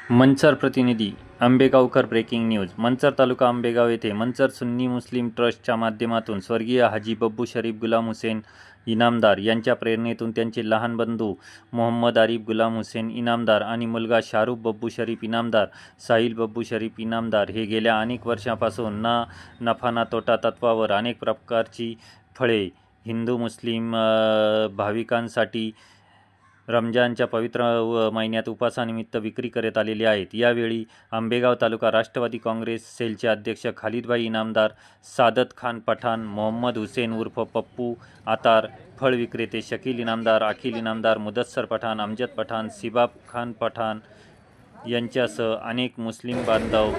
मंचर प्रतिनिधी Ambegaonkar breaking news. Manchar तालुका आंबेगाव येथे मंचर सुन्नी मुस्लिम ट्रस्टच्या माध्यमातून स्वर्गीय हाजी बब्बू शरीफ गुलाम हुसेन इनामदार यांच्या प्रेरणेतून त्यांचे लहान बंधू मोहम्मद आरिफ गुलाम हुसेन इनामदार आणि मुलगा शाहरुख बब्बू शरीफ इनामदार, साहिल बब्बू शरीफ इनामदार हे गेल्या अनेक वर्षांपासून ना नफा ना तोटा तत्वावर अनेक प्रकारची फळे हिंदू मुस्लिम भाविकांसाठी रमजानच्या पवित्र महिन्यात उपासानिमित्त विक्री करत आलेले आहेत। यावेळी आंबेगाव तालुका राष्ट्रवादी काँग्रेस सेलचे अध्यक्ष खालिदभाई इनामदार, सादत खान पठाण, मोहम्मद हुसेन उर्फ पप्पू आतार, फळ विक्रेते शकील इनामदार, अखिल इनामदार, मुदस्सर पठाण, अमजद पठाण, सिबाब खान पठाण यांच्यासह अनेक मुस्लिम बांधव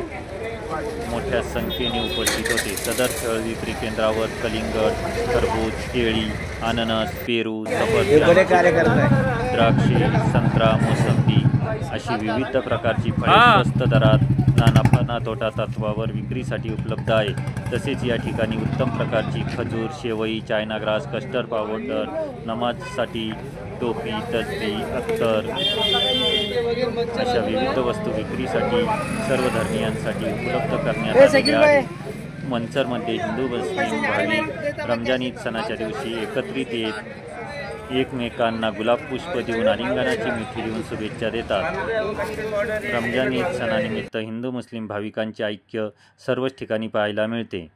मोठ्या संख्येने उपस्थित होते। सदर फळ विक्री केंद्रावर कलिंगड, खरबूज, केळी, अननस, पेरू, सफरचंद, द्राक्षे, संत्रा, मोसंबी अशी विविध प्रकारची फळे स्वस्त दरात ना नफा ना तोटा तत्वावर विक्रीसाठी उपलब्ध आहे। तसेच या ठिकाणी उत्तम प्रकारची खजूर, शेवई, चायना ग्रास, कस्टर्ड पावडर, नमाजसाठी टोपी, तसबी, अत्तर अशा विविध वस्तू विक्रीसाठी सर्व धर्मीयांसाठी उपलब्ध करण्यात आलेल्या आहेत। मंचरमध्ये हिंदू मुस्लिम भाविक रमजान ईद सणाच्या दिवशी एकत्रित येत एकमेकांना गुलाब पुष्प देऊन आलिंगनाची मिठी देऊन शुभेच्छा देतात। रमजान ईद सणानिमित्त हिंदू मुस्लिम भाविकांचे ऐक्य सर्वच ठिकाणी पाहायला मिळते।